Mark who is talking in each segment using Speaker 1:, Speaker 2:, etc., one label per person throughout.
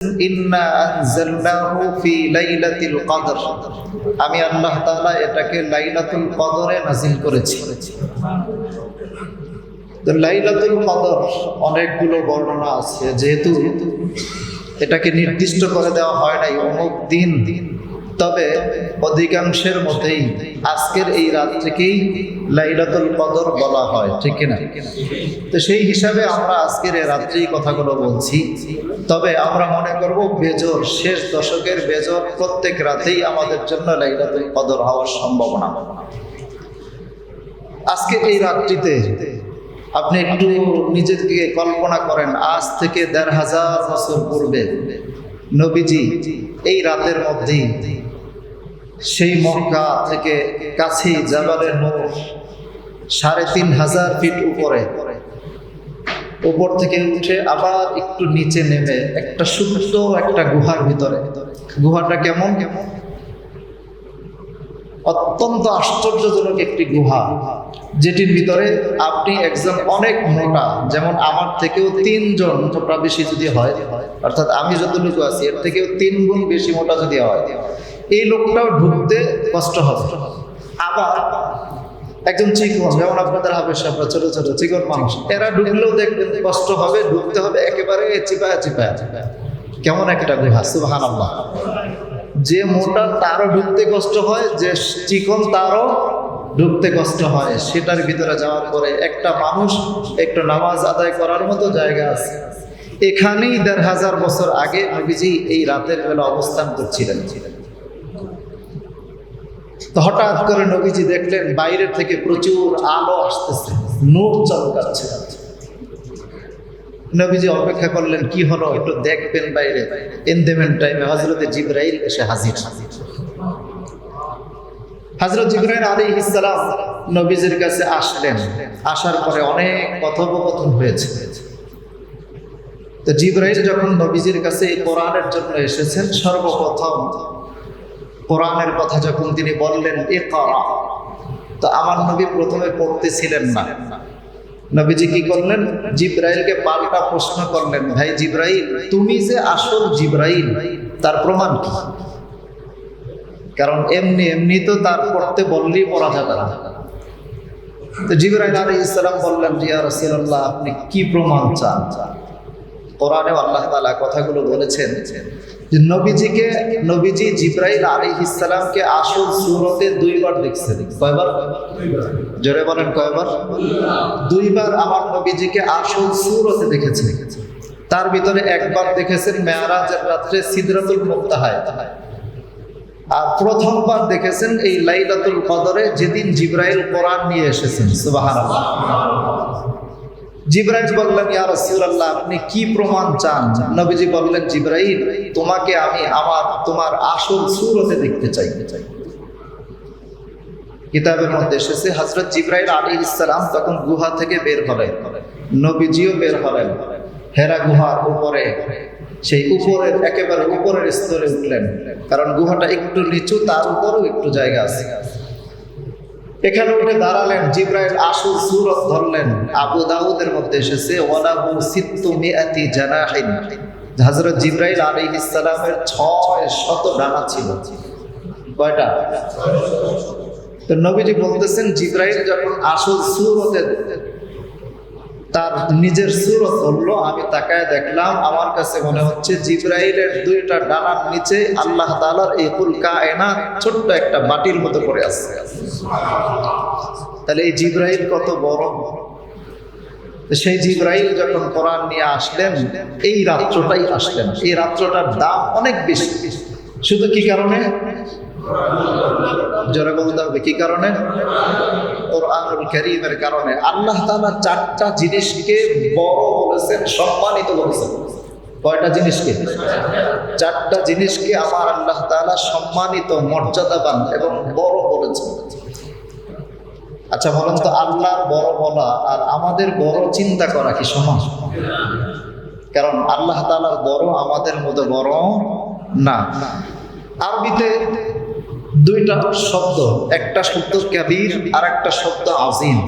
Speaker 1: ইন্না আনজালনাহু ফি লাইলাতিল কদর, আমি আল্লাহ তাআলা এটাকে লাইলাতুল কদরে নাযিল করেছি। তো লাইলাতুল কদর অনেকগুলো বর্ণনা আছে, যেহেতু এটাকে নির্দিষ্ট করে দেওয়া হয় নাই অমুক দিন, তবে অধিকাংশের মতেই আজকের এই রাতটিকেই লাইলাতুল কদর বলা হয়, ঠিক কিনা? তো সেই হিসাবে আমরা আজকের এই রাত্রি কথাগুলো বলছি। তবে আমরা মনে করব বেজোর শেষ দশকের বেজোর প্রত্যেক রাতেই আমাদের জন্য লাইলাতুল কদর হওয়ার সম্ভাবনা। আজকে এই রাত্রিতে আপনি একটু নিজের দিকে কল্পনা করেন, আজ থেকে ১৫০০ বছর পূর্বে নবীজি এই রাতের মধ্যেই সেই মক্কা থেকে কাছেই জাবালে নূর ৩৫০০ ফিট উপর থেকে উঠে আবার একটু নিচে নেমে একটা সুপ্ত একটা গুহার ভিতরে, গুহাটা কেমন অত্যন্ত আশ্চর্যজনক একটি গুহা, যেটির ভিতরে আপনি একজন অনেক মোটা, যেমন আমার থেকেও ৩ জন মোটা বেশি যদি হয়, অর্থাৎ আমি যতটুকু আছি এর থেকেও ৩ গুণ বেশি মোটা যদি হয়, এই লোকটাও ঢুকতে কষ্ট হবে। আবার একজন চিকন, যেমন আপনাদের হাবের সাপরা ছোট ছোট চিকন মানুষ, এরা ঢুকলেও দেখবেন কষ্ট হবে, ঢুকতে হবে একেবারে চিপায়া চিপায়া। কেমন একটা গুহা, সুবহানাল্লাহ। যে মোটা তারও ঢুকতে কষ্ট হয়, যে চিকন তারও ঢুকতে কষ্ট হয়। সেটার ভিতরে যাওয়ার পরে একটা মানুষ একটু নামাজ আদায় করার মতো জায়গা আছে। এখানেই ১৫০০ বছর আগে নবীজি এই রাতের বেলা অবস্থান করছিলেন। তো হঠাৎ করে নবীজি দেখলেন বাইরের থেকে প্রচুর আলো আসতেছে, নূর চমকাচ্ছে। নবীজি অপেক্ষা করলেন, কি হলো একটু দেখবেন বাইরে। ইনদেমেন্ট টাইমে হযরত জিবরাইল এসে হাজির। হযরত জিবরাইল আলাইহিস সালাম নবীজির কাছে আসলেন। আসার পরে অনেক কথোপকথন হয়েছে। তো জিবরাইল যখন নবীজির কাছে এই কোরআনের জন্য এসেছেন, সর্বপ্রথম কোরআনের কথা যখন তিনি বললেন ইকরা, তো আমার নবী প্রথমে পড়তেছিলেন না। নবীজি কি করলেন, জিবরাইলকে পাল্টা প্রশ্ন করলেন, ভাই জিবরাইল, তুমি যে আসল জিবরাইল তার প্রমাণ কি? কারণ এমনি এমনি তো তার পড়তে বললেই পড়া যাবে না। তো জিবরাইল আলাইহিস সালাম বললেন, ইয়া রাসূলুল্লাহ, আপনি কি প্রমাণ চান? কোরআনে আল্লাহ তাআলা কথাগুলো বলেছেন যে নবীজি জিবরাইল আলাইহিস সালামকে আসল সূরতে 2 বার দেখছেন। কয়বার? জোরে বলেন, কয়বার? 2 বার আমার নবীজিকে আসল সূরতে দেখেছেন। তার ভিতরে একবার দেখেছেন মেরাজের রাত্রে সিদরাতুল মুনতাহায়, আর প্রথমবার দেখেছেন এই লাইলাতুল কদরে, যেদিন জিবরাইল কোরআন নিয়ে এসেছেন। সুবহানাল্লাহ। জিবরাইল বললেন, ইয়া রাসূলুল্লাহ, আপনি কি প্রমাণ চান? নবীজি বললেন, জিবরাইল, তোমাকে আমি তোমার আসল সূরতে দেখতে চাই। কিতাবের মধ্যে এসেছে হযরত জিবরাইল আলাইহিস সালাম তখন গুহা থেকে বের হলেন, নবীজিও বের হলেন। হেরা গুহার উপরে, সেই উপরের একেবারে উপরের স্তরে উঠলেন, কারণ গুহাটা একটু নিচু, তার উপরেও একটু জায়গা আছে। এখানে উঠে দাঁড়ালেন, জিবরাইল আসল সূরত ধরলেন। আবু দাউদের মধ্যে এসেছে ওয়ালাহু 600 জানাহিন, হযরত জিবরাইল আলাইহিস সালামের 600 ডানা ছিল। কয়টা? তো নবীজি বলতেছেন, জিবরাইল যখন আসল সূরতে তার নিজের সূরত ধরলো, আমি তাকায় দেখলাম, আমার কাছে মনে হচ্ছে জিবরাইলের 2টা ডানার নিচে আল্লাহ তাআলার এই কুল কায়নাত ছোট্ট একটা বাটির মতো পড়ে আছে। তাহলে এই জিবরাইল কত বড়! সেই জিবরাইল যখন কোরআন নিয়ে আসলেন, এই রাত্রটাই আসলেন। এই রাত্রটার দাম অনেক বেশি। শুধু কি কারণে? জোরে বলতে হবে, কি কারণে? কোরআনুল কারীমের কারণে। আল্লাহ তাআলা 4টা জিনিসকে বড় বলেছেন, সম্মানিত বলেছেন। কয়টা জিনিসকে? 4টা জিনিসকে আমার আল্লাহ তাআলা সম্মানিত, মর্যাদাবান এবং বড় বলেছেন। আচ্ছা বলেন তো, আল্লাহর বড় বলা আর আমাদের বড় চিন্তা করা কি সমান? কারণ আল্লাহ তাআলার বড় আমাদের মতো বড় না। আরবিতে 2টা শব্দ, একটা শব্দ কাবীর আর একটা শব্দ আযীম।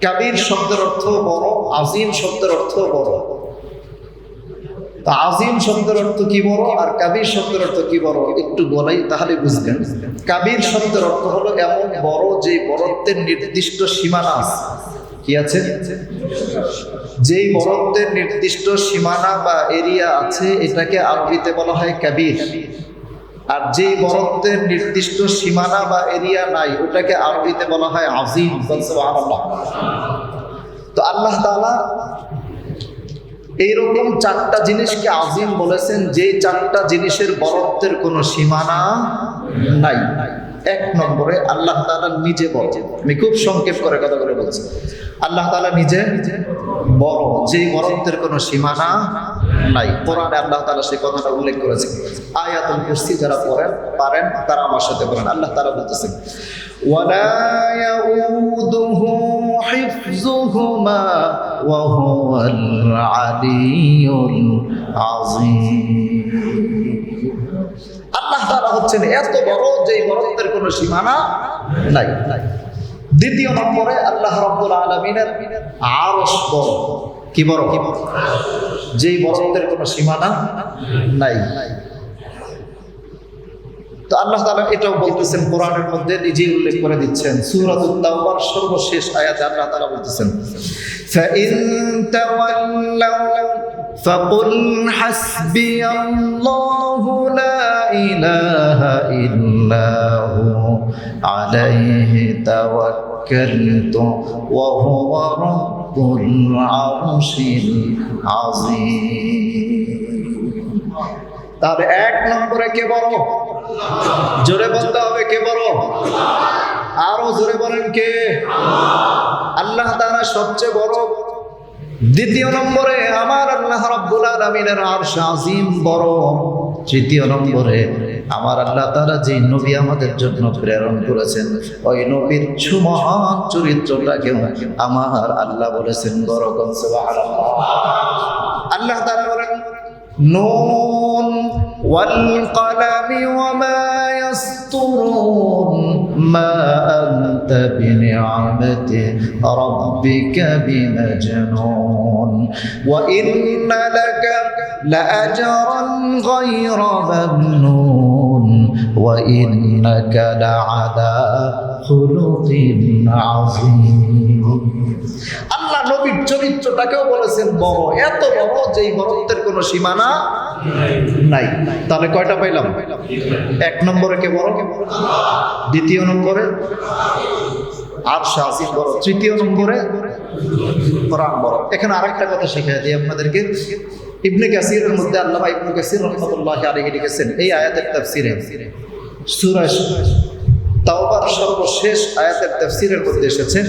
Speaker 1: কাবীর শব্দের অর্থ বড়, আযীম শব্দের অর্থ বড়। তো আজিম শব্দের অর্থ কি বড় আর কাবির শব্দের অর্থ কি বড় একটু বলাই তাহলে বুঝবেন। কাবির শব্দের অর্থ হলো এমন বড় যে বড়ত্বের নির্দিষ্ট সীমানা আছে। কি আছে? যেই বড়ত্বের নির্দিষ্ট সীমানা বা এরিয়া আছে এটাকে আরবিতে বলা হয় কাবির। আর যেই বড়ত্বের নির্দিষ্ট সীমানা বা এরিয়া নাই ওটাকে আরবিতে বলা হয় আজিম। সুবহানাল্লাহ। তো আল্লাহ তাআলা এইরকম চারটা জিনিসকে আজিম বলেছেন, যে চারটা জিনিসের বড়ত্বের কোনো সীমানা নাই। এক নম্বরে আল্লাহ তাআলা নিজে বড়। আমি খুব সংক্ষেপ করে কথা করে বলছি। আল্লাহ তাআলা নিজে বড়, যেই বড়ত্বের কোনো সীমানা নাই। কোরআনে আল্লাহ তাআলা সেই কথাটা উল্লেখ করেছেন। আয়াতুল কুরসি যারা পারেন তারা আমার সাথে পড়েন। আল্লাহ তাআলা বলতেছেন ওয়ালা ইয়াউদুহু হিফযুহুমা ওয়া হুয়াল আলিয়্যুল আযীম। আল্লাহ তাআলা হচ্ছেন এত বড় যে বড়ত্বের কোনো সীমানা নাই। দ্বিতীয় নম্বরে আল্লাহ রাব্বুল আলামিনের আরশ বড়। কি বড়? যেই বড়ত্বের কোনো সীমানা নাই। তো আল্লাহ তাআলা এটাও বলতেছেন কোরআনের মধ্যে, নিজেই উল্লেখ করে দিচ্ছেন। সূরাতুত তাওবার সর্বশেষ আয়াতে আল্লাহ তাআলা বলতেছেন ফাইন তাওয়াল্লাউ ফাকুল হাসবিয়াল্লাহু লা ইলাহা ইল্লাহু আলাইহি তাওয়াক্কালতু ওয়া হুয়া রাব্বুল আরশিল আযীম। তাহলে এক নম্বরে কে বড়? জোরে বলতে হবে কে বড়? আরো জোরে বলেন কে? আল্লাহ তাআলা সবচেয়ে বড়। দ্বিতীয় নম্বরে আমার আল্লাহ রাব্বুল আলামিনের আরশ আজিম বড়। তৃতীয় নম্বরে আমার আল্লাহ তাআলা যে নবী আমাদের জন্য প্রেরণ করেছেন ওই নবীর সুমহান চরিত্রটাকেও আমার আল্লাহ বলেছেন বড়। সুবহানাল্লাহ। আল্লাহ তাআলা বলেন নুন ওয়াল কলামি ওয়া মা ইয়াসতুরুন মা আনতা বিনি'মাতি রাব্বিকা বিমাজনুন ওয়া ইন্না লাকা লাআজরান গায়রা মামনুন ওয়া ইন্নাকা লাআলা খুলুকিন আযীম। আল্লাহ নবীর চরিত্রটাকেও বলেছেন বড়, এত বড় যেই বড়ত্বের কোনো সীমানা নাই। তাহলে কয়টা পাইলাম? এক নম্বরে কে বড়? দ্বিতীয় নম্বরে আরশ আজিম বড়। তৃতীয় নম্বরে কোরআন বড়। এখানে আরেকটা কথা শিখিয়ে দিই আপনাদেরকে। ইবনে কাসিরের মধ্যে আল্লামা ইবনে কাসির রাহমাতুল্লাহি আলাইহি লিখেছেন এই আয়াতের তাফসীরে, সূরা তাওবার সর্বশেষ আয়াতের তাফসীরের মধ্যে এসেছে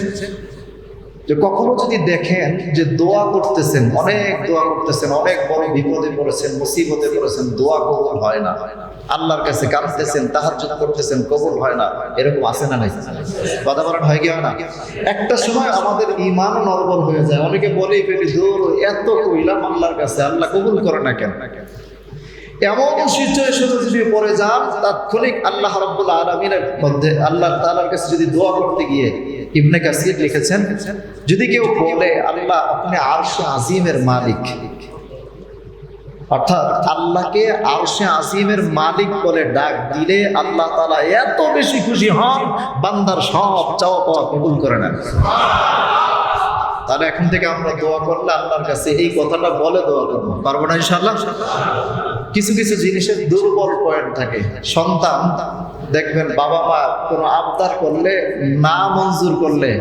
Speaker 1: যে কখনো যদি দেখেন যে দোয়া করতেছেন, অনেক দোয়া করতেছেন, অনেক বড় বিপদে পড়েছেন, মুসিবতে পড়েছেন, দোয়া কবুল হয় না, আল্লাহর কাছে কাঁদতেছেন, তাহাজ্জুদ করতেছেন, কবুল হয় না, এরকম আছে না নাই? কথা বলেন হয় কি হয় না? একটা সময় আমাদের ঈমান নরবল হয়ে যায়। অনেকে বলেই ফেলি দূর এত কইলাম আল্লাহর কাছে, আল্লাহ কবুল করে না কেন? এমন সিচুয়েশনে যদি পড়ে যান তাৎক্ষণিক আল্লাহ রাব্বুল আলামিনের মধ্যে আল্লাহ তাআলার কাছে যদি দোয়া করতে গিয়ে ইবনে কাসির লিখেছেন যদি কেউ বলে আল্লাহ আপনি আরশে আজিমের মালিক, অর্থাৎ আল্লাহকে আরশে আজিমের মালিক বলে ডাক দিলে আল্লাহ তাআলা এত বেশি খুশি হন বান্দার সব চাওয়া পাওয়া কবুল করে নেন। তাহলে এখন থেকে আমরা দোয়া করলে আল্লাহর কাছে এই কথাটা বলে দোয়া করবো, পারবো না ইনশাআল্লাহ? কিছু কিছু জিনিসের দুর্বল পয়েন্ট থাকে। সন্তান দেখবেন বাবা মা কোনো আবদার করলে না মঞ্জুর করলে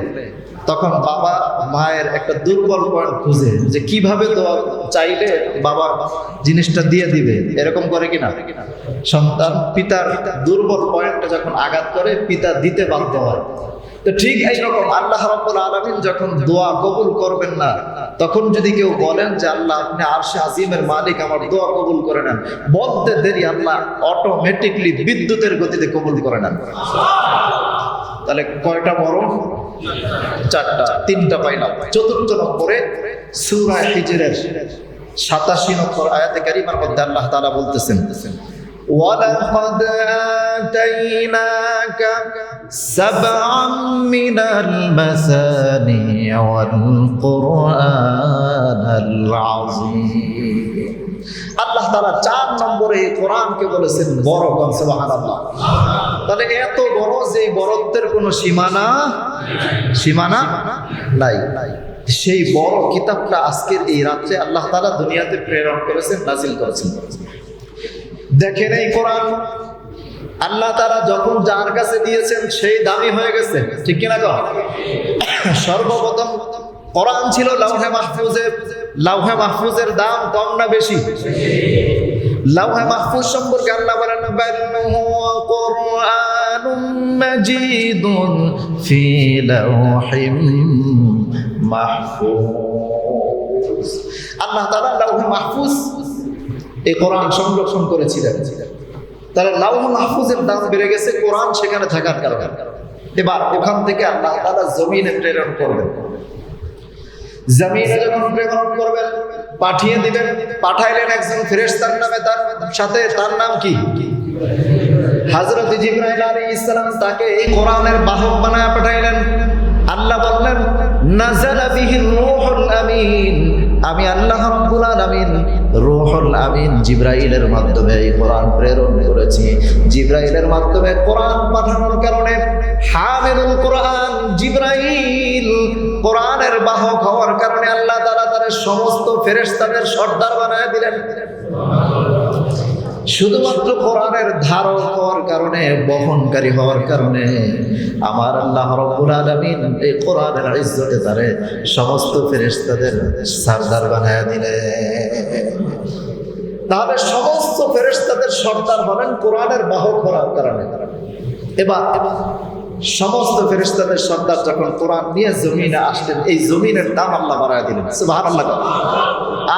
Speaker 1: তখন বাবা মায়ের একটা দুর্বল পয়েন্ট খুঁজে যে কিভাবে দোয়া চাইলে বাবা জিনিসটা দিয়ে দিবে, এরকম করে কিনা? সন্তান পিতার দুর্বল পয়েন্টটা যখন আঘাত করে পিতা দিতে বাধ্য হয়। তো ঠিক এইরকম আল্লাহ রাব্বুল আলামিন যখন দোয়া কবুল করবেন না তখন যদি কেউ বলেন যে আল্লাহ আপনি আরশে আজিমের মালিক, আমার দোয়া কবুল করে নেন, বলতে দেরি আল্লাহ অটোমেটিকলি বিদ্যুতের গতিতে কবুল করে নেন। তাহলে কয়টা বড়? চারটা, তিনটা পাইলাম। চতুর্থ নম্বরে সূরা হিজরের 87 নম্বর আয়াতে কারিমার মধ্যে আল্লাহ তাআলা বলতেছেন وَلَقَدْ آتَيْنَاكَ سَبْعًا مِنَ الْمَثَانِي وَالْقُرْآنَ الْعَظِيمَ আল্লাহ তাআলা 4 নম্বরে এই কোরআনকে বলেছেন বড়। সুবহানাল্লাহ। তাহলে এত বড় যে বড়ত্বের কোনো সীমানা নাই। সেই বড় কিতাবটা আজকের এই রাত্রে আল্লাহ তাআলা দুনিয়াতে প্রেরণ করেছেন, নাজিল করেছেন। দেখেন এই কোরআন আল্লাহ তাআলা যখন যার কাছে দিয়েছেন সেই দামি হয়ে গেছে, ঠিক কিনা গো? সর্বপ্রথম কোরআন ছিল লাউহে মাহফুজে। লাউহে মাহফুজের দাম কম না বেশি? লাউহে মাহফুজ সম্পর্কে আল্লাহ বলেন বাল্লুহু কুরআনুম মাজিদুন ফি লাউহিম মাহফুজ। আল্লাহ তাআলা লাউহে মাহফুজ এই কোরআন সংরক্ষণ করেছিলেন। তাহলে লাউহে মাহফুজের দাম বেড়ে গেছে কোরআন সেখানে থাকার কারণে। এবার ওখান থেকে আল্লাহ তাআলা জমিনে প্রেরণ করবেন। জমিনে যখন প্রেরণ করবেন, পাঠিয়ে দিবেন, পাঠাইলেন একজন ফেরেশতার নামে, তার সাথে তার নাম কি? হযরত জিবরাইল আলাইহিস সালাম। তাকে এই কোরআনের বাহক বানায় পাঠাইলেন। আল্লাহ বললেন নাযালা বিহির রূহুল আমিন। আমি আল্লাহ রাব্বুল আলামিন রূহুল আমিন জিবরাইলের মাধ্যমে এই কোরআন প্রেরণ করেছি। জিবরাইলের মাধ্যমে কোরআন পাঠানোর কারণে হামিলুল কোরআন জিবরাইল কোরআনের বাহক হওয়ার কারণে আল্লাহ তাআলা তার সমস্ত ফেরেশতাদের সর্দার বানায় দিলেন। শুধুমাত্র কোরআনের ধারক হওয়ার কারণে, বহনকারী হওয়ার কারণে আমার আল্লাহ রাব্বুল আলামিন এই কোরআনের ইজ্জতে তারে সমস্ত ফেরেশতাদের সর্দার বানায় দিলেন। তাহলে সমস্ত ফেরেশতাদের সর্দার হলেন কোরআনের বাহক হওয়ার কারণে। এবার সমস্ত ফেরেশতাদের সর্দার যখন কোরআন নিয়ে জমিনে আসলেন, এই জমিনের দাম আল্লাহ বাড়ায় দিলেন। সুবহানাল্লাহ।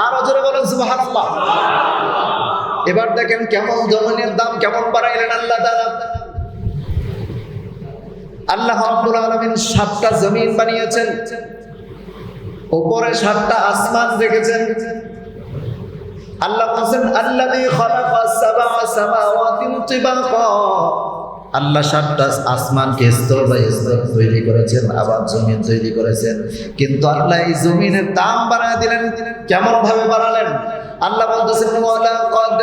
Speaker 1: আর জোরে বলেন সুবহানাল্লাহ। এবার দেখেন কেমন জমিনের দাম কেমন বাড়াইলেন আল্লাহ তাআলা। আল্লাহ রাব্বুল আলামিন 7টা জমিন বানিয়েছেন, উপরে 7টা আসমান রেখেছেন। আল্লাহ বলেন আল্লাযী খালাকাস সাবআ সামাওয়াতিন তিবাকা। আল্লাহ 7টা আসমানকে স্তর বাই স্তর তৈরি করেছেন, আবার জমিন তৈরি করেছেন। কিন্তু আল্লাহ এই জমিনের দাম বাড়ায় দিলেন। কেমন ভাবে বাড়ালেন? আল্লাহ বলতেছেন ওয়ালাকাদ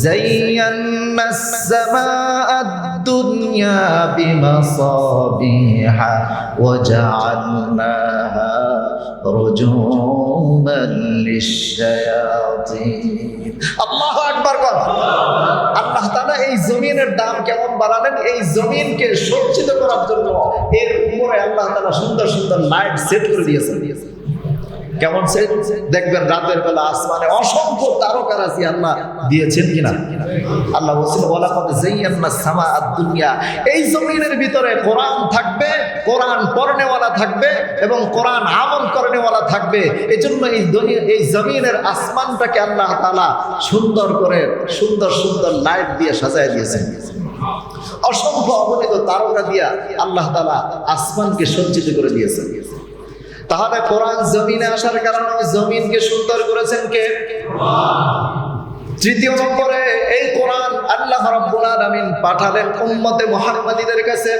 Speaker 1: যায়্যানাস সামাআদ দুনিয়া বিমাসাবিহা ওয়া জাআলনাহা রুজুমান লিশ-শায়াতিন। আল্লাহু আকবার। আল্লাহ তাআলা এই জমিনের দাম কেমন বাড়ালেন? এই জমিনকে সজ্জিত করার জন্য এর উপরে আল্লাহ তাআলা সুন্দর সুন্দর লাইট সেট করে দিয়েছেন। কেমন সেট? দেখবেন রাতের বেলা আসমানে অসংখ্য তারকারাজি আল্লাহ দিয়েছেন কিনা। আল্লাহ বলেছেন ওয়ালাকাদ যায়্যানাস সামাআদ দুনিয়া। এই জমিনের ভিতরে কোরআন থাকবে, কোরআন পড়নেওয়ালা থাকবে এবং কোরআন আমল করনেওয়ালা থাকবে। এজন্য এই জমিনের আসমানটাকে আল্লাহ তাআলা সুন্দর করে সুন্দর সুন্দর লাইট দিয়ে সাজায় দিয়েছেন। অসংখ্য অগণিত তারকা দিয়া আল্লাহ তাআলা আসমানকে সজ্জিত করে দিয়েছেন। তাহলে কোরআন জমিনে আসার কারণে জমিনকে সুন্দর করেছেন কে? তৃতীয় নম্বরে এই কোরআন আল্লাহ রাব্বুল আলামিন পাঠালেন উম্মতে মুহাম্মাদীদের কাছে।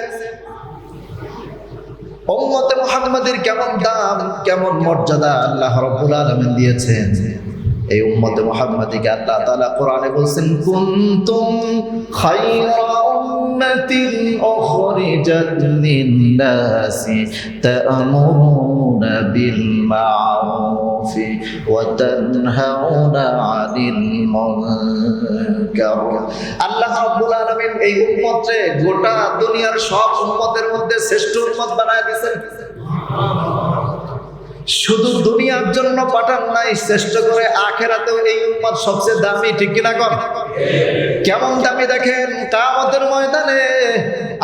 Speaker 1: উম্মতে মুহাম্মাদীর কেমন দাম, কেমন মর্যাদা আল্লাহ রাব্বুল আলামিন দিয়েছেন। এই উম্মতে মুহাম্মাদীকে আল্লাহ তাআলা কোরআনে বলেন কুনতুম খায়রা উম্মাতিন উখরিজাত লিন-নাসি তা'মুরুনা বিল মা'রুফি ওয়া তানহাউনা 'আনিল মুনকার। আল্লাহ রাব্বুল আলামিন এই উম্মতকে গোটা দুনিয়ার সব উম্মতের মধ্যে শ্রেষ্ঠ উম্মত বানায় দিয়েছেন। শুধু দুনিয়ার জন্য পাঠান নাই, শ্রেষ্ঠ করে আখিরাতেও এই উম্মত সবচেয়ে দামি, ঠিক কিনা কর? কেমন দামি দেখেন, কিয়ামতের ময়দানে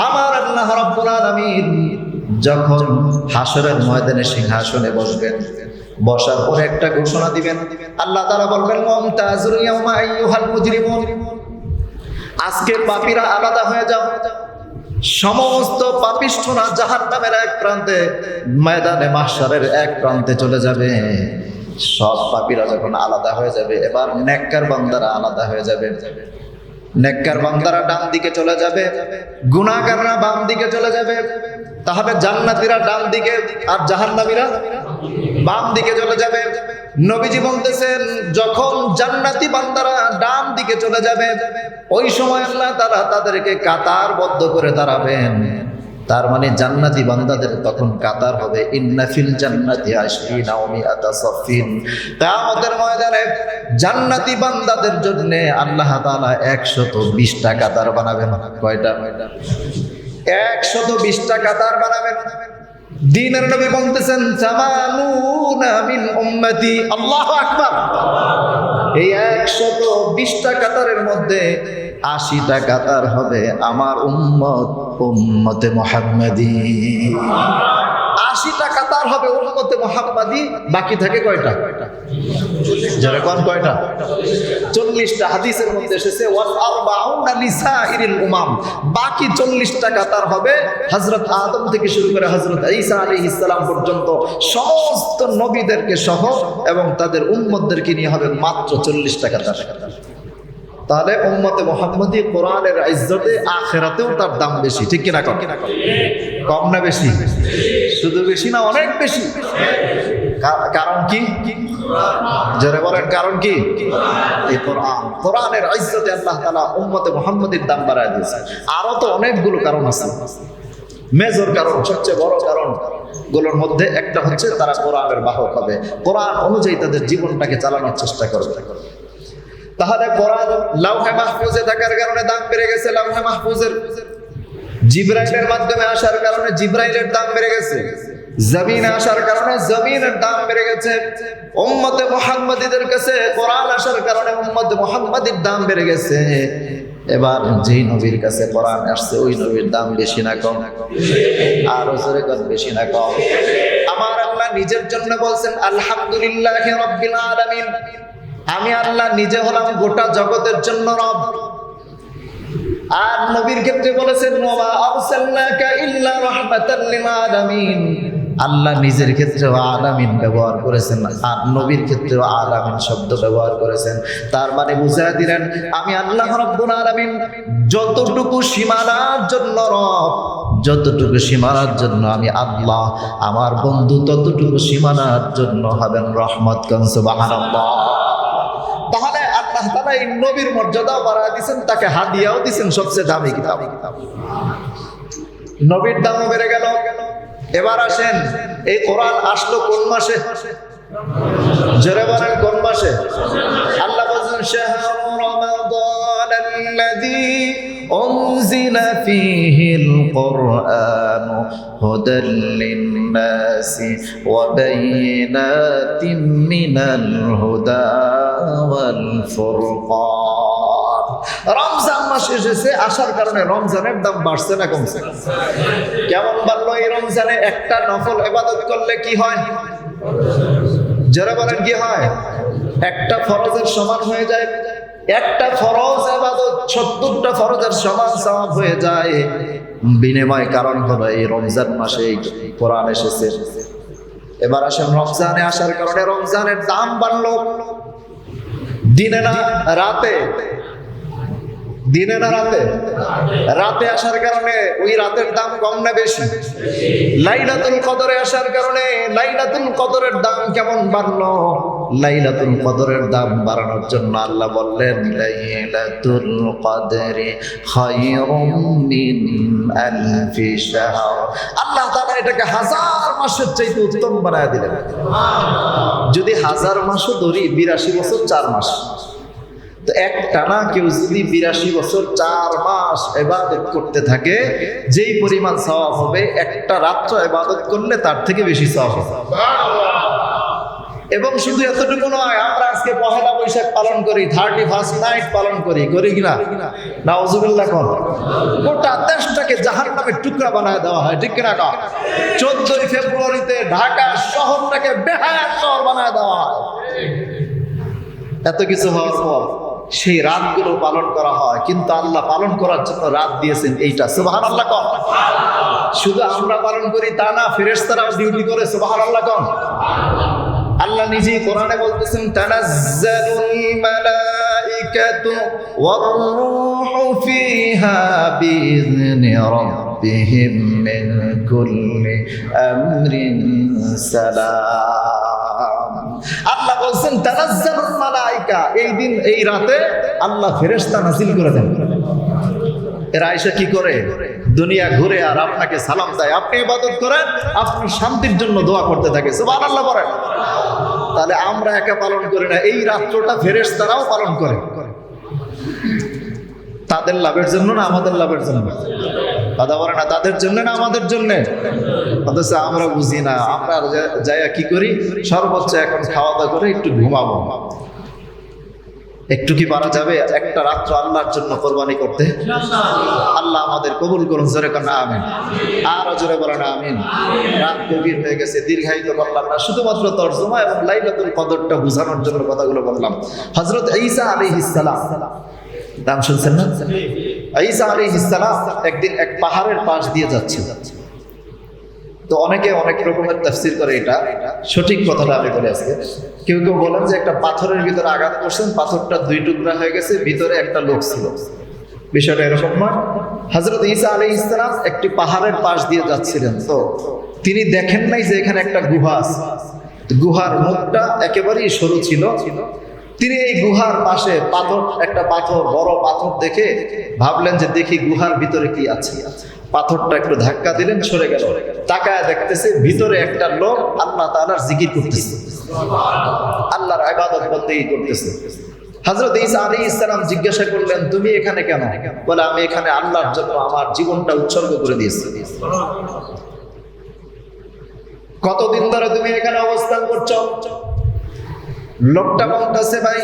Speaker 1: আমার আল্লাহ রাব্বুল আলামিন যখন হাসরের ময়দানে সিংহাসনে বসবেন, বসার পরে একটা ঘোষণা দিবেন। আল্লাহ তাআলা বলবেন মুমতাজুল ইয়াওমা আইয়ুহাল মুজরিমুন। আজকে পাপীরা আলাদা হয়ে যাও। সমস্ত পাপিষ্ঠরা জাহান্নামের এক প্রান্তে, ময়দানে মাহশারের এক প্রান্তে চলে যাবে। সব পাপীরা যখন আলাদা হয়ে যাবে, এবার নেককার বান্দারা আলাদা হয়ে যাবে। নেককার বান্দারা ডান দিকে চলে যাবে, গুনাহগাররা বাম দিকে চলে যাবে। তাহলে জান্নাতীরা ডান দিকে আর জাহান্নামীরা বাম দিকে চলে যাবে। নবীজি বলতেছেন যখন জান্নাতি বান্দারা ডান দিকে চলে যাবে ওই সময় আল্লাহ তাআলা তাদেরকে কাতারবদ্ধ করে দাঁড়াবেন। তার মানে জান্নাতি বান্দাদের তখন কাতার হবে। ইন্না ফিল জান্নাতি আশরিনা ওয়া মিআতা সাফিন। কিয়ামতের ময়দানে জান্নাতি বান্দাদের জন্য আল্লাহ তাআলা 120টা কাতার বানাবেন। কয়টা? 120টা কাতার বানাবেন। দ্বীনের নবী বলতেছেন জামানুনা মিন উম্মতি। আল্লাহু আকবার। এই 120টা কাতারের মধ্যে 80টা কাতার হবে আমার উম্মতে মুহাম্মাদি। 80টা কাতার হবে উম্মতে মুহাম্মাদি। বাকি থাকে কয়টা? যারা কোন কয়টা? 40টা। হাদিসের মধ্যে এসেছে ওয়াল আরবাউনা লিসাইরিল উমাম। বাকি 40টা কাতার হবে হযরত আদম থেকে শুরু করে হযরত ঈসা আলাইহিস সালাম পর্যন্ত সমস্ত নবীদেরকে সহ এবং তাদের উম্মতদেরকে নিয়ে হবে মাত্র 40টা কাতার। তাহলে উম্মতে মুহাম্মাদি কোরআনের ইজ্জতে আখিরাতেও তার দাম বেশি। ঠিক কি না? কম না বেশি? শুধু বেশি না, অনেক বেশি। কারণ কি? যারা বলেন কারণ কি? এই কোরআন। কোরআনের ইজ্জতে আল্লাহ তাআলা উম্মতে মুহাম্মাদির দাম বাড়ায় দিয়েছে। আরো তো অনেকগুলো কারণ আছে। মেজর কারণ, সবচেয়ে বড় কারণ গুলোর মধ্যে একটা হচ্ছে তারা কোরআনের বাহক হবে, কোরআন অনুযায়ী তাদের জীবনটাকে চালানোর চেষ্টা করবে। তাহলে কোরআন লাউহে মাহফুজে থাকার কারণে দাম বেড়ে গেছে। লাউহে মাহফুজের জিবরাইলের মাধ্যমে আসার কারণে জিবরাইলের দাম বেড়ে গেছে। জমিনে আসার কারণে জমিনের দাম বেড়ে গেছে। উম্মতে মুহাম্মাদিদের কাছে কোরআন আসার কারণে উম্মতে মুহাম্মাদির দাম বেড়ে গেছে। এবার যেই নবীর কাছে কোরআন আসছে ওই নবীর দাম বেশি না কম? আর জোরে কম, বেশি না কম? আমার আল্লাহ নিজের জন্য বলছেন আলহামদুলিল্লাহি রাব্বিল আলামিন। আমি আল্লাহ নিজে হলাম গোটা জগতের জন্য রব। আর নবীর ক্ষেত্রে বলেছেন ওয়া আরসালনাকা ইল্লা রাহমাতাল লিল আলামিন। আল্লাহ নিজের ক্ষেত্রে আলামিন ব্যবহার করেছেন আর নবীর ক্ষেত্রে আলামিন শব্দ ব্যবহার করেছেন। তার মানে বুঝায় দিলেন আমি আল্লাহ রাব্বুল আলামিন যতটুকু সীমানার জন্য রব, যতটুকু সীমানার জন্য আমি আল্লাহ, আমার বন্ধু ততটুকু সীমানার জন্য হবেন রহমত। সুবহানাল্লাহ। তাহলে আল্লাহ তাআলা এই নবীর মর্যাদাও বাড়ায় দিয়েছেন, তাকে হাদিয়াও দিয়েছেন সবচেয়ে দামি কিতাব। নবীর দামও বেড়ে গেল। এবার আসেন এই কোরআন আসলো কোন মাসে? জোরে বলেন কোন মাসে? আল্লাহ বলেন শাহরু রমাদানাল্লাযী উনজিলা ফীহিল কুরআন হুদাল লিন-নাসি ওয়া বায়িনাতিন মিনাল হুদা ওয়াল ফুরকান। রমজান মাস এসেছে, আসার কারণে রমজানের দাম বাড়ছে না কমছে? কেমন বাড়লো? এই রমজানে একটা নফল ইবাদত করলে কি হয়? যারা বলেন কি হয়? একটা ফরজের সমান হয়ে যায়। একটা ফরজ ইবাদত 70টা ফরজের সমান সওয়াব হয়ে যায়। বিনিময় কারণ হলো এই রমজান মাসে কোরআন এসেছে। এবার আসেন রমজানে আসার কারণে রমজানের দাম বাড়লো। দিনে না রাতে? দিনে না রাতে? রাতে আসার কারণে ওই রাতের দাম কম না বেশি? লাইলাতুল কদরে আসার কারণে লাইলাতুল কদরের দাম কেমন বাড়লো? লাইলাতুল কদরের দাম বাড়ানোর জন্য আল্লাহ বললেন লাইলাতুল কদরি খায়রুম মিন আলফি শাহর। আল্লাহ তাআলা এটাকে 1000 মাসের চাইতে উত্তম বানায় দিলেন। যদি 1000 মাসও ধরি 82 বছর 4 মাস। তো একটানা কেউ যদি 82 বছর 4 মাস ইবাদত করতে থাকে, যেই পরিমাণ সওয়াব হবে একটা রাত্র ইবাদত করলে তার থেকে বেশি সওয়াব হবে। এবং শুধু এতটুকু নয়, আমরা আজকে পহেলা বৈশাখ পালন করি, 31st নাইট পালন করি কিনা? নাউজুবিল্লাহ। কোন গোটা দেশটাকে জাহান্নামের টুকরা বানায় দেওয়া হয়, ঠিক কিনা? 14 ফেব্রুয়ারিতে ঢাকা শহরটাকে বেহায়া শহর বানায় দেওয়া হয়। এত কিছু হওয়ার পর সেই রাতগুলো পালন করা হয়, কিন্তু আল্লাহ পালন করার জন্য রাত দিয়েছেন এইটা। সুবহানাল্লাহ কম? শুধু আমরা পালন করি তা না, ফেরেশতারাও ডিউটি করে। সুবহানাল্লাহ কম? আল্লাহ নিজেই কোরআনে বলতেছেন তানাজ্জালুল মালাইকাতু ওয়ার রূহু ফিহা বিইذনি রাব্বিহিম মিন কুল্লি আমরিন সালাম। আল্লাহ তানাজ্জালুল মালায়েকা, এই দিন এই রাতে আল্লাহ ফেরেশতা নাযিল করে দেন। এরা আয়েশা কি করে? দুনিয়া ঘুরে আর আপনাকে সালাম দেয়, আপনি ইবাদত করেন, আপনি শান্তির জন্য দোয়া করতে থাকে, সুবহানাল্লাহ বলেন। তাহলে আমরা একা পালন করি না, এই রাত্রটা ফেরেশতারাও পালন করে। তাদের লাভের জন্য না আমাদের লাভের জন্য? কথা বলে না, তাদের জন্য না আমাদের জন্য? অথচ আমরা বুঝি না, আমরা যাইয়া কি করি, সর্বোচ্চ এখন খাওয়া দাওয়া করে একটু ঘুমাবো। একটু কি পারা যাবে একটা রাত্র আল্লাহর জন্য কোরবানি করতে? আল্লাহ আমাদের কবুল করুন, জোরে কোন আমিন। আর জোরে বলেন আমিন। রাত গভীর হয়ে গেছে, দীর্ঘায়িত করলাম না, শুধুমাত্র তরজমা এবং লাইলাতুল কদরটা বোঝানোর জন্য কথাগুলো বললাম। হযরত ঈসা আলাইহিস সালাম, নাম শুনছেন না? ঈসা আলাইহিস সালাম একদিন এক পাহাড়ের পাশ দিয়ে যাচ্ছে। তো অনেকে অনেক রকমের তাফসীর করে, এটা সঠিক কথাটা আমি বলি আজকে। কেউ কেউ বলেন যে একটা পাথরের ভিতরে আঘাত করছেন, পাথরটা দুই টুকরা হয়ে গেছে, ভিতরে একটা লোক ছিল। বিষয়টা এরকম নয়। হযরত ঈসা আলাইহিস সালাম একটি পাহাড়ের পাশ দিয়ে যাচ্ছিলেন, তো তিনি দেখেন নাই যে এখানে একটা গুহা আছে। গুহার মুখটা একেবারেই সরু ছিল। তিনি এই গুহার পাশে একটা পাথর, বড় পাথর দেখে ভাবলেন যে দেখি গুহার ভিতরে কি আছে। পাথরটা একটু ধাক্কা দিলেন, সরে গেল। তাকায় দেখতেছে ভিতরে একটা লোক আল্লাহ তাআলার জিকির করতেছে, আল্লাহর ইবাদত করতেছে। হযরত ঈসা আলাইহিস সালাম জিজ্ঞাসা করলেন, তুমি এখানে কেন? বলে, আমি এখানে আল্লাহর জন্য আমার জীবনটা উৎসর্গ করে দিয়েছি। কতদিন ধরে তুমি এখানে অবস্থান করছো? লোকটা বলতেছে, ভাই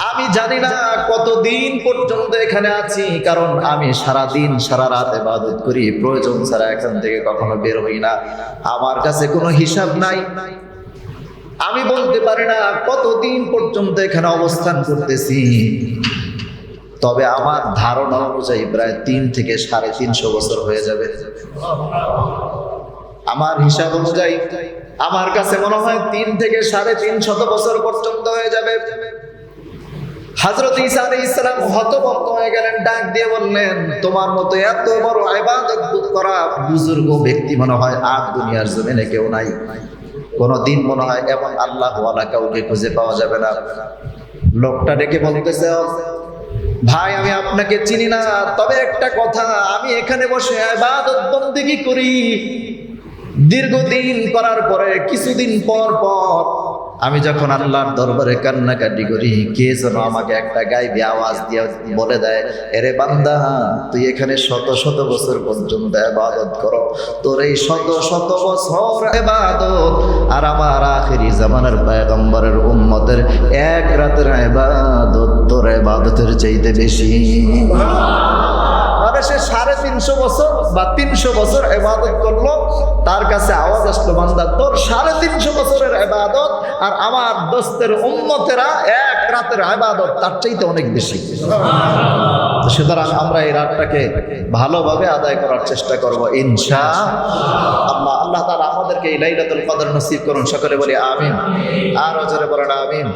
Speaker 1: আমি জানি না কতদিন পর্যন্ত এখানে আছি, কারণ আমি সারা দিন সারা রাত ইবাদত করি, প্রয়োজন ছাড়া এখান থেকে কখনো বের হই না। আমার কাছে কোনো হিসাব নাই, আমি বলতে পারি না কতদিন পর্যন্ত এখানে অবস্থান করতেছি। তবে আমার ধারণা অনুযায়ী প্রায় 3 থেকে 350 বছর হয়ে যাবে। আমার হিসাব অনুযায়ী আমার কাছে মনে হয় 3 থেকে 350 বছর পর্যন্ত হয়ে যাবে। হযরত ঈসা আলাইহিস সালাম হতভম্ব হয়ে গেলেন, ডাক দিয়ে বললেন, তোমার মতো এত বড় ইবাদত করা বুজুর্গ ব্যক্তি মনে হয় আর দুনিয়ার জমিনে কেউ নাই। কোনদিন মনে হয় এমন আল্লাহ ওয়ালা কাউকে খুঁজে পাওয়া যাবে না। লোকটা ডেকে বলতেছে, ভাই আমি আপনাকে চিনি না, তবে একটা কথা, আমি এখানে বসে ইবাদত বন্দেগী করি। দীর্ঘদিন করার পরে কিছুদিন পর পর আমি যখন আল্লাহর দরবারে কান্নাকাটি করি, কে যেন আমাকে একটা গাইবি আওয়াজ দিয়ে বলে দেয়, এরে বান্দা তুই এখানে শত শত বছর পর্যন্ত ইবাদত করো, তোর এই শত শত বছর ইবাদত আর আমার আখিরি জামানার পয়গম্বরের উম্মতের এক রাতের ইবাদত তোর ইবাদতের চাইতে বেশি। সে 350 বছর বা 300 বছর ইবাদত করলো, তার কাছে আওয়াজ আসলো, বান্দা তোর 350 বছরের ইবাদত আর আমার দোস্তের উম্মতেরা এক রাতের ইবাদত তার চাইতে অনেক বেশি। সুতরাং আমরা এই রাতটাকে ভালোভাবে আদায় করার চেষ্টা করব ইনশাআল্লাহ। আল্লাহ তাআলা আমাদেরকে এই লাইলাতুল কদর নসিব করুন, সকলে বলি আমিন। আর জোরে বলেন আমিন।